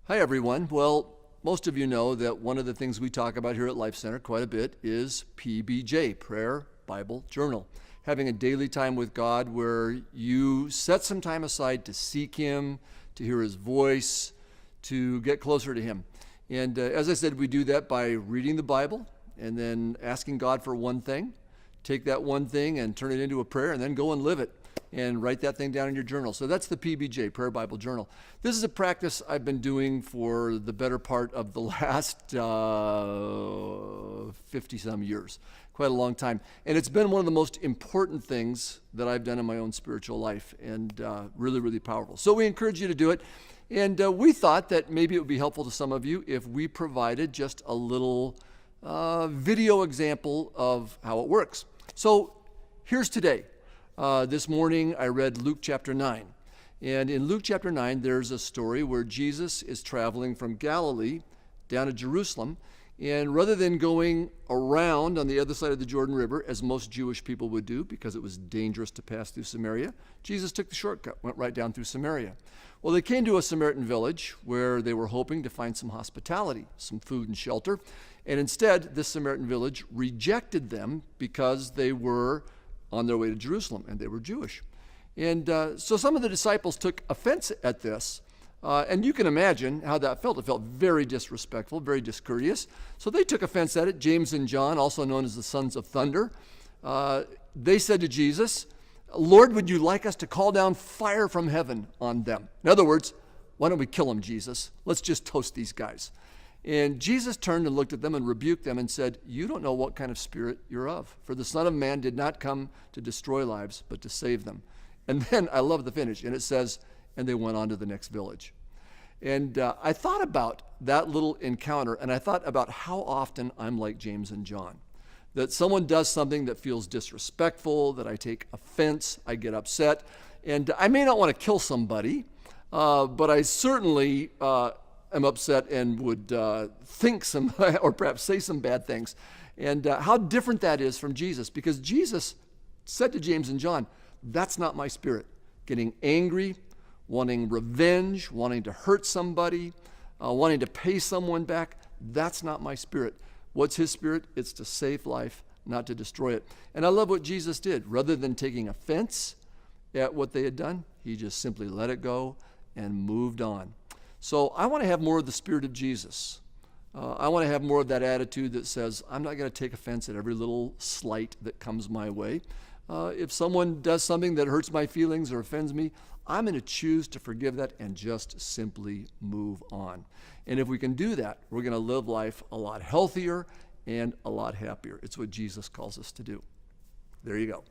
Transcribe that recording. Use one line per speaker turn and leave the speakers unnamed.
Hi, everyone. Well, most of you know that one of the things we talk about here at Life Center quite a bit is PBJ, Prayer Bible Journal. Having a daily time with God where you set some time aside to seek Him, to hear His voice, to get closer to Him. And as I said, we do that by reading the Bible and then asking God for one thing. Take that one thing and turn it into a prayer and then go and live it and write that thing down in your journal. So that's the PBJ, Prayer Bible Journal. This is a practice I've been doing for the better part of the last 50-some years, quite a long time. And it's been one of the most important things that I've done in my own spiritual life, and really, really powerful. So we encourage you to do it. And we thought that maybe it would be helpful to some of you if we provided just a little video example of how it works. So here's today. This morning I read Luke chapter 9. And in Luke chapter 9, there's a story where Jesus is traveling from Galilee down to Jerusalem. And rather than going around on the other side of the Jordan River, as most Jewish people would do because it was dangerous to pass through Samaria, Jesus took the shortcut, went right down through Samaria. Well, they came to a Samaritan village where they were hoping to find some hospitality, some food and shelter. And instead, this Samaritan village rejected them because they were on their way to Jerusalem, and they were Jewish. And so some of the disciples took offense at this, and you can imagine how that felt. It felt very disrespectful, very discourteous. So they took offense at it. James and John, also known as the sons of thunder, they said to Jesus, "Lord, would you like us to call down fire from heaven on them?" In other words, why don't we kill them, Jesus? Let's just toast these guys. And Jesus turned and looked at them and rebuked them and said, "You don't know what kind of spirit you're of. For the Son of Man did not come to destroy lives, but to save them." And then I love the finish. And it says, and they went on to the next village. And I thought about that little encounter, and I thought about how often I'm like James and John. That someone does something that feels disrespectful, that I take offense, I get upset. And I may not want to kill somebody, but I certainly am upset and would think some, or perhaps say some bad things. And how different that is from Jesus, because Jesus said to James and John, that's not my spirit. Getting angry, wanting revenge, wanting to hurt somebody, wanting to pay someone back, that's not my spirit. What's his spirit? It's to save life, not to destroy it. And I love what Jesus did. Rather than taking offense at what they had done, he just simply let it go and moved on. So I want to have more of the spirit of Jesus. I want to have more of that attitude that says, I'm not going to take offense at every little slight that comes my way. If someone does something that hurts my feelings or offends me, I'm going to choose to forgive that and just simply move on. And if we can do that, we're going to live life a lot healthier and a lot happier. It's what Jesus calls us to do. There you go.